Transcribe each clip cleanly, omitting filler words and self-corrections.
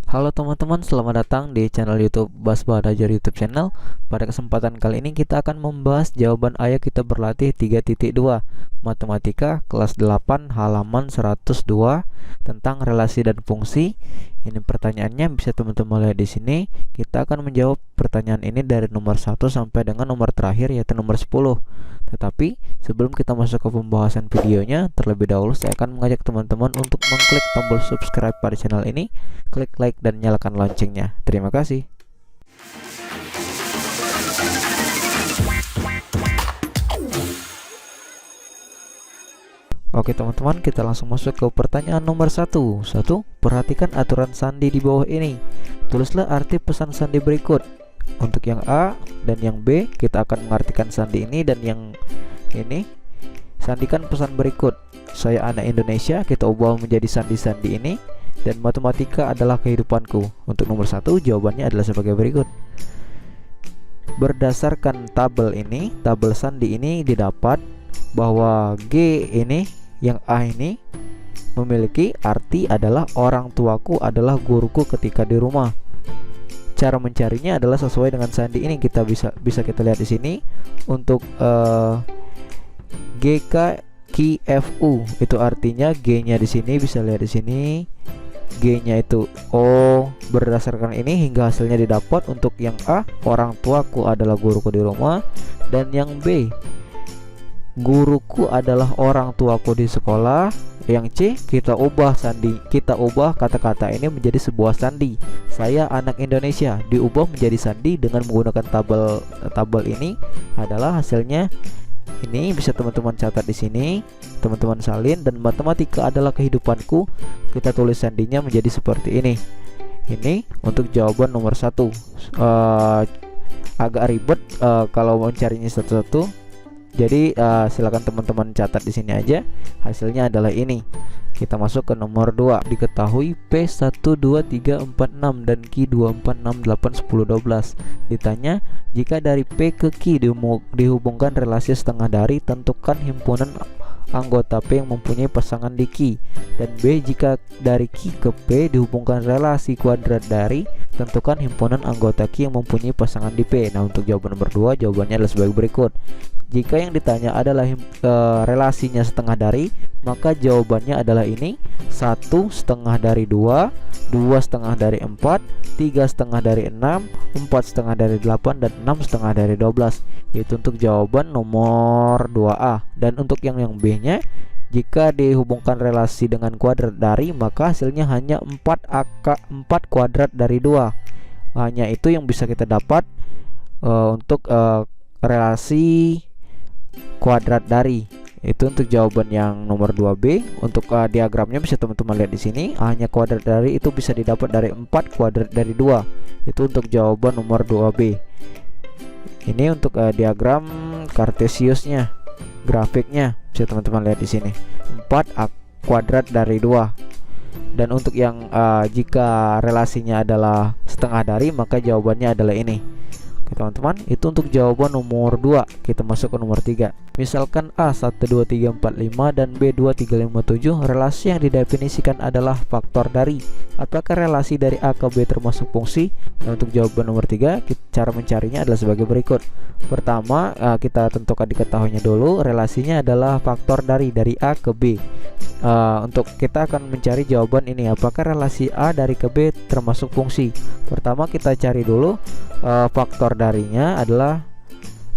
Halo teman-teman, selamat datang di channel YouTube Bas Badajar YouTube channel. Pada kesempatan kali ini kita akan membahas jawaban ayo kita berlatih 3.2 Matematika kelas 8 halaman 102 tentang relasi dan fungsi. Ini pertanyaannya bisa teman-teman lihat di sini. Kita akan menjawab pertanyaan ini dari nomor 1 sampai dengan nomor terakhir yaitu nomor 10. Tetapi sebelum kita masuk ke pembahasan videonya, terlebih dahulu saya akan mengajak teman-teman untuk mengklik tombol subscribe pada channel ini, klik like dan nyalakan loncengnya. Terima kasih. Oke teman-teman, kita langsung masuk ke pertanyaan nomor 1. Perhatikan aturan sandi di bawah ini. Tulislah arti pesan sandi berikut. Untuk yang A dan yang B, kita akan mengartikan sandi ini, dan yang ini, sandikan pesan berikut. Saya anak Indonesia, kita ubah menjadi sandi-sandi ini, dan matematika adalah kehidupanku. Untuk nomor 1, jawabannya adalah sebagai berikut. Berdasarkan tabel ini, tabel sandi ini didapat bahwa G ini, yang A ini, memiliki arti adalah orang tuaku adalah guruku ketika di rumah. Cara mencarinya adalah sesuai dengan sandi ini. Kita bisa kita lihat di sini untuk GKQFU itu artinya G-nya di sini bisa lihat di sini. G-nya itu O. Berdasarkan ini hingga hasilnya didapat. Untuk yang A, orang tuaku adalah guruku di rumah, dan yang B, guruku adalah orang tuaku di sekolah. Yang C, kita ubah kata-kata ini menjadi sebuah sandi. Saya anak Indonesia diubah menjadi sandi dengan menggunakan tabel ini adalah hasilnya. Ini bisa teman-teman catat di sini, teman-teman salin. Dan matematika adalah kehidupanku, kita tulis sandinya menjadi seperti ini. Ini untuk jawaban nomor 1. Agak ribet kalau mencarinya satu-satu. Jadi silakan teman-teman catat di sini aja. Hasilnya adalah ini. Kita masuk ke nomor 2. Diketahui P1 2 3 4 6 dan Q 2 4 6 8 10 12. Ditanya, jika dari P ke Q dihubungkan relasi setengah dari, tentukan himpunan anggota P yang mempunyai pasangan di Q. Dan B, jika dari Q ke P dihubungkan relasi kuadrat dari, tentukan himpunan anggota Q yang mempunyai pasangan di P. Nah, untuk jawaban nomor 2, jawabannya adalah sebagai berikut. Jika yang ditanya adalah relasinya setengah dari, maka jawabannya adalah ini: 1 setengah dari 2, 2 setengah dari 4, 3 setengah dari 6, 4 setengah dari 8, dan 6 setengah dari 12. Itu untuk jawaban nomor 2A. Dan untuk yang B nya, jika dihubungkan relasi dengan kuadrat dari, maka hasilnya hanya 4 kuadrat dari 2. Hanya itu yang bisa kita dapat untuk relasi kuadrat dari. Itu untuk jawaban yang nomor 2B. Untuk diagramnya bisa teman-teman lihat di sini. Hanya kuadrat dari itu bisa didapat dari 4 kuadrat dari 2. Itu untuk jawaban nomor 2B. Ini untuk diagram kartesiusnya, grafiknya bisa teman-teman lihat di sini. 4 kuadrat dari 2. Dan untuk yang jika relasinya adalah setengah dari, maka jawabannya adalah ini. Oke teman-teman, itu untuk jawaban nomor 2. Kita masuk ke nomor 3. Misalkan A 1 2 3 4 5 dan B 2 3 5 7. Relasi yang didefinisikan adalah faktor dari. Apakah relasi dari A ke B termasuk fungsi? Nah, untuk jawaban nomor 3, cara mencarinya adalah sebagai berikut. Pertama, kita tentukan diketahuinya dulu. Relasinya adalah faktor dari A ke B. Untuk kita akan mencari jawaban ini, apakah relasi A dari ke B termasuk fungsi. Pertama kita cari dulu faktor darinya adalah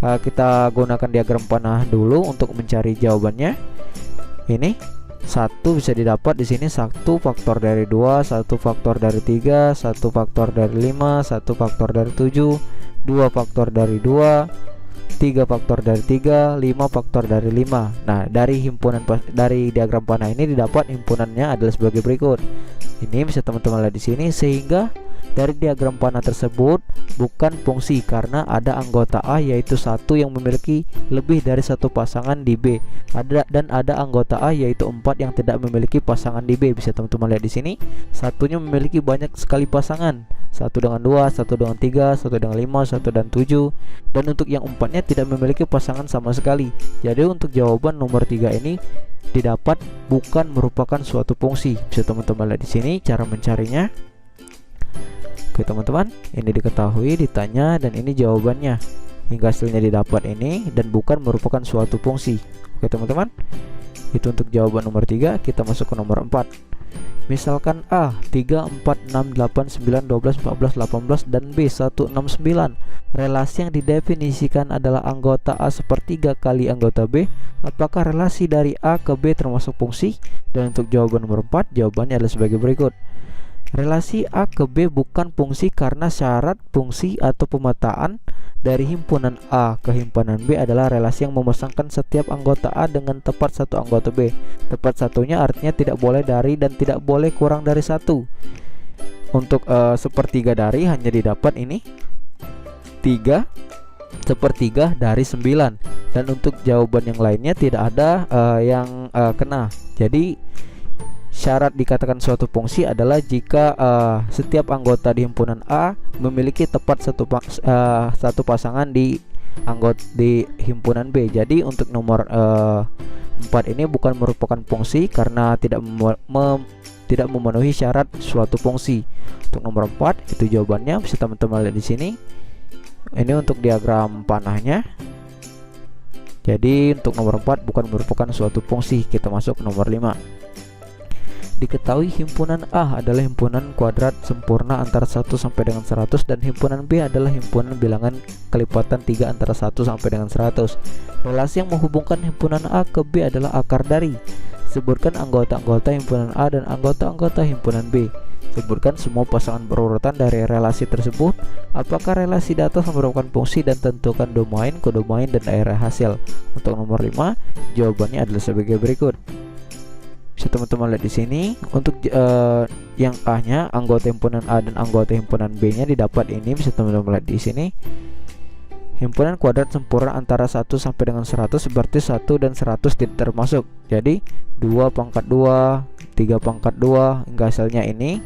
kita gunakan diagram panah dulu untuk mencari jawabannya. Ini 1 bisa didapat di sini 1 faktor dari 2, 1 faktor dari 3, 1 faktor dari 5, 1 faktor dari 7, 2 faktor dari 2, 3 faktor dari 3, 5 faktor dari 5. Nah, dari diagram panah ini didapat himpunannya adalah sebagai berikut. Ini bisa teman-teman lihat di sini, sehingga dari diagram panah tersebut bukan fungsi karena ada anggota A yaitu 1 yang memiliki lebih dari 1 pasangan di B. Dan ada anggota A yaitu 4 yang tidak memiliki pasangan di B. Bisa teman-teman lihat di sini, satunya memiliki banyak sekali pasangan. 1 dengan 2, 1 dengan 3, 1 dengan 5, 1 dan 7. Dan untuk yang 4-nya tidak memiliki pasangan sama sekali. Jadi untuk jawaban nomor 3 ini didapat bukan merupakan suatu fungsi. Bisa teman-teman lihat di sini cara mencarinya. Oke teman-teman, ini diketahui, ditanya, dan ini jawabannya hingga hasilnya didapat ini dan bukan merupakan suatu fungsi. Oke teman-teman, itu untuk jawaban nomor 3. Kita masuk ke nomor 4. Misalkan A 3, 4, 6, 8, 9, 12, 14, 18 dan B 1, 6, 9. Relasi yang didefinisikan adalah anggota A sepertiga kali anggota B. Apakah relasi dari A ke B termasuk fungsi? Dan untuk jawaban nomor 4, jawabannya adalah sebagai berikut. Relasi A ke B bukan fungsi karena syarat fungsi atau pemetaan dari himpunan A ke himpunan B adalah relasi yang memasangkan setiap anggota A dengan tepat satu anggota B. Tepat satunya artinya tidak boleh dari dan tidak boleh kurang dari 1. Untuk sepertiga dari hanya didapat ini 3/3 dari 9. Dan untuk jawaban yang lainnya tidak ada yang kena. Jadi syarat dikatakan suatu fungsi adalah jika setiap anggota di himpunan A memiliki tepat satu pasangan di himpunan B. Jadi untuk nomor 4 ini bukan merupakan fungsi karena tidak memenuhi syarat suatu fungsi. Untuk nomor 4 itu jawabannya, bisa teman-teman lihat di sini. Ini untuk diagram panahnya. Jadi untuk nomor 4 bukan merupakan suatu fungsi. Kita masuk ke nomor 5. Diketahui himpunan A adalah himpunan kuadrat sempurna antara 1 sampai dengan 100 dan himpunan B adalah himpunan bilangan kelipatan 3 antara 1 sampai dengan 100. Relasi yang menghubungkan himpunan A ke B adalah akar dari. Sebutkan anggota-anggota himpunan A dan anggota-anggota himpunan B. Sebutkan semua pasangan berurutan dari relasi tersebut. Apakah relasi di atas merupakan fungsi dan tentukan domain, kodomain, dan daerah hasil. Untuk nomor 5, jawabannya adalah sebagai berikut. Bisa teman-teman lihat di sini. Untuk yang A-nya, anggota himpunan A dan anggota himpunan B-nya didapat ini. Bisa teman-teman lihat di sini. Himpunan kuadrat sempurna antara 1 sampai dengan 100 berarti 1 dan 100 tidak termasuk. Jadi 2/2, 3/2 hingga hasilnya ini.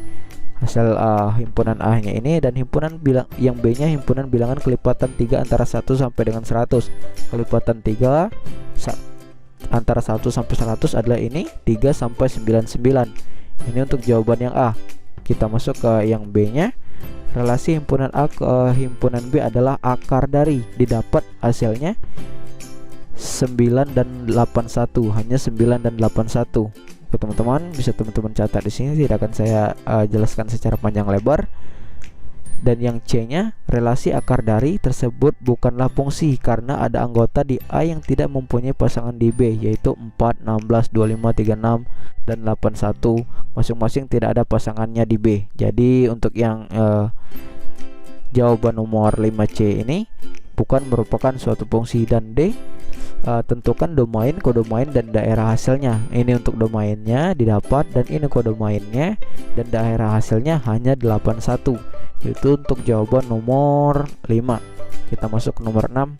Hasil himpunan A-nya ini dan himpunan yang B-nya himpunan bilangan kelipatan 3 antara 1 sampai dengan 100. Kelipatan 3 antara 1 sampai 100 adalah ini 3 sampai 99. Ini untuk jawaban yang A. Kita masuk ke yang B-nya. Relasi himpunan A ke himpunan B adalah akar dari. Didapat hasilnya 9 dan 81. Hanya 9 dan 81. Oke teman-teman, bisa teman-teman catat di sini, tidak akan saya jelaskan secara panjang lebar. Dan yang C-nya, relasi akar dari tersebut bukanlah fungsi karena ada anggota di A yang tidak mempunyai pasangan di B, yaitu 4, 16, 25, 36, dan 81. Masing-masing tidak ada pasangannya di B. Jadi untuk yang jawaban nomor 5C ini bukan merupakan suatu fungsi. Dan D, tentukan domain, kodomain, dan daerah hasilnya. Ini untuk domainnya didapat dan ini kodomainnya, dan daerah hasilnya hanya 81. Itu untuk jawaban nomor 5. Kita masuk ke nomor 6.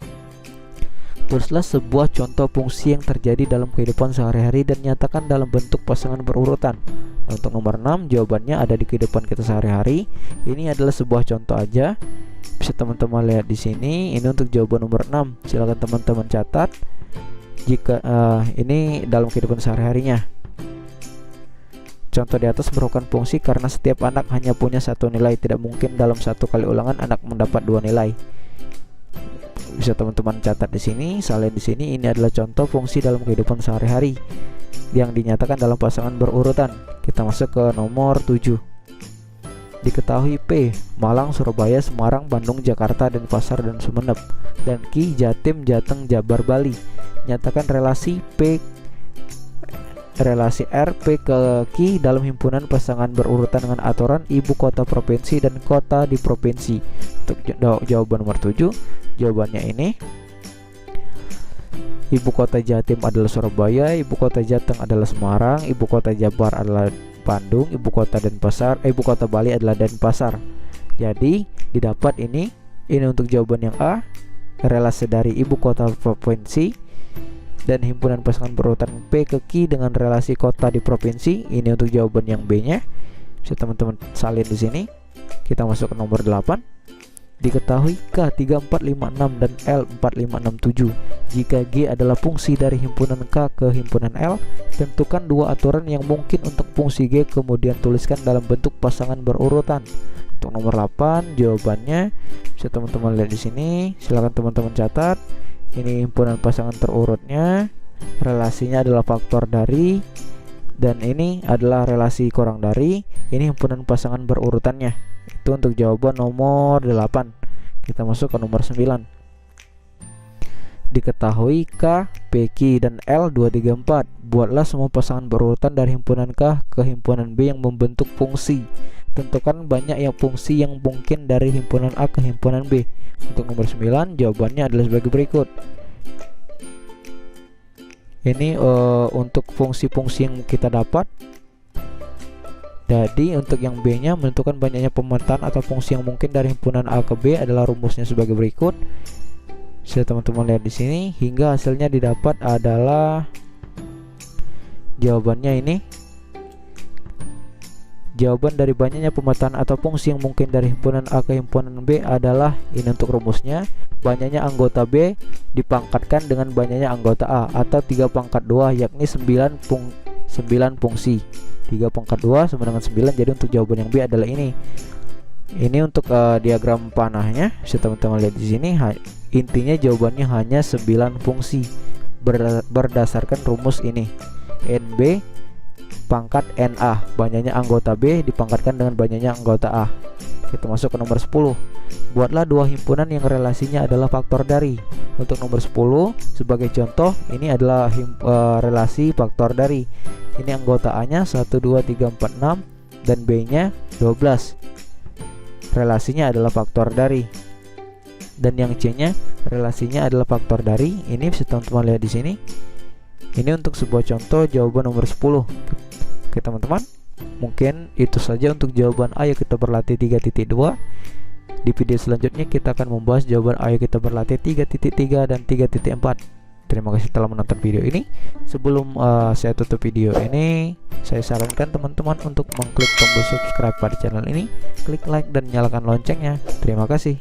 Tulislah sebuah contoh fungsi yang terjadi dalam kehidupan sehari-hari dan nyatakan dalam bentuk pasangan berurutan. Untuk nomor 6, jawabannya ada di kehidupan kita sehari-hari. Ini adalah sebuah contoh aja. Bisa teman-teman lihat di sini. Ini untuk jawaban nomor 6. Silakan teman-teman catat. Jika ini dalam kehidupan sehari-harinya. Contoh di atas merupakan fungsi karena setiap anak hanya punya satu nilai. Tidak mungkin dalam satu kali ulangan anak mendapat 2 nilai. Bisa teman-teman catat di sini. Salin di sini. Ini adalah contoh fungsi dalam kehidupan sehari-hari yang dinyatakan dalam pasangan berurutan. Kita masuk ke nomor 7. Diketahui P, Malang, Surabaya, Semarang, Bandung, Jakarta, Denpasar, dan Sumeneb. Dan Q, Jatim, Jateng, Jabar, Bali. Nyatakan relasi R P ke Q dalam himpunan pasangan berurutan dengan aturan ibu kota provinsi dan kota di provinsi. Untuk jawaban nomor 7, jawabannya ini. Ibu kota Jatim adalah Surabaya, ibu kota Jateng adalah Semarang, ibu kota Jabar adalah Bandung, ibu kota Bali adalah Denpasar. Jadi didapat ini untuk jawaban yang A, relasi dari ibu kota provinsi dan himpunan pasangan berurutan P ke Q dengan relasi kota di provinsi. Ini untuk jawaban yang B-nya. Bisa teman-teman salin di sini. Kita masuk ke nomor 8. Diketahui K 3, 4, 5, 6 dan L 4, 5, 6, 7. Jika G adalah fungsi dari himpunan K ke himpunan L, tentukan 2 aturan yang mungkin untuk fungsi G, kemudian tuliskan dalam bentuk pasangan berurutan. Untuk nomor 8 jawabannya bisa teman-teman lihat di sini. Silakan teman-teman catat. Ini himpunan pasangan terurutnya. Relasinya adalah faktor dari, dan ini adalah relasi kurang dari. Ini himpunan pasangan berurutannya. Itu untuk jawaban nomor 8. Kita masuk ke nomor 9. Diketahui K, P, Q, dan L 2, 3, 4. Buatlah semua pasangan berurutan dari himpunan K ke himpunan B yang membentuk fungsi. Tentukan banyak yang fungsi yang mungkin dari himpunan A ke himpunan B. Untuk nomor 9 jawabannya adalah sebagai berikut. Ini untuk fungsi-fungsi yang kita dapat. Jadi untuk yang B nya menentukan banyaknya pemetaan atau fungsi yang mungkin dari himpunan A ke B adalah rumusnya sebagai berikut. Bisa teman-teman lihat di sini, hingga hasilnya didapat adalah jawabannya ini. Jawaban dari banyaknya pemetaan atau fungsi yang mungkin dari himpunan A ke himpunan B adalah ini untuk rumusnya. Banyaknya anggota B dipangkatkan dengan banyaknya anggota A, atau 3 pangkat 2, yakni 9 fungsi. 3 pangkat 2 sama dengan 9. Jadi untuk jawaban yang B adalah ini. Ini untuk diagram panahnya. Bisa teman-teman lihat di sini. Intinya jawabannya hanya 9 fungsi berdasarkan rumus ini. NB pangkat NA, banyaknya anggota B dipangkatkan dengan banyaknya anggota A. Kita masuk ke nomor 10. Buatlah 2 himpunan yang relasinya adalah faktor dari. Untuk nomor 10 sebagai contoh, ini adalah relasi faktor dari. Ini anggota A-nya 1, 2, 3, 4, 6, dan B-nya 12. Relasinya adalah faktor dari. Dan yang C-nya relasinya adalah faktor dari. Ini bisa teman-teman lihat di sini. Ini untuk sebuah contoh jawaban nomor 10. Oke teman-teman, mungkin itu saja untuk jawaban Ayo Kita Berlatih 3.2. Di video selanjutnya kita akan membahas jawaban Ayo Kita Berlatih 3.3 dan 3.4. Terima kasih telah menonton video ini. Sebelum saya tutup video ini, saya sarankan teman-teman untuk mengklik tombol subscribe pada channel ini, klik like dan nyalakan loncengnya. Terima kasih.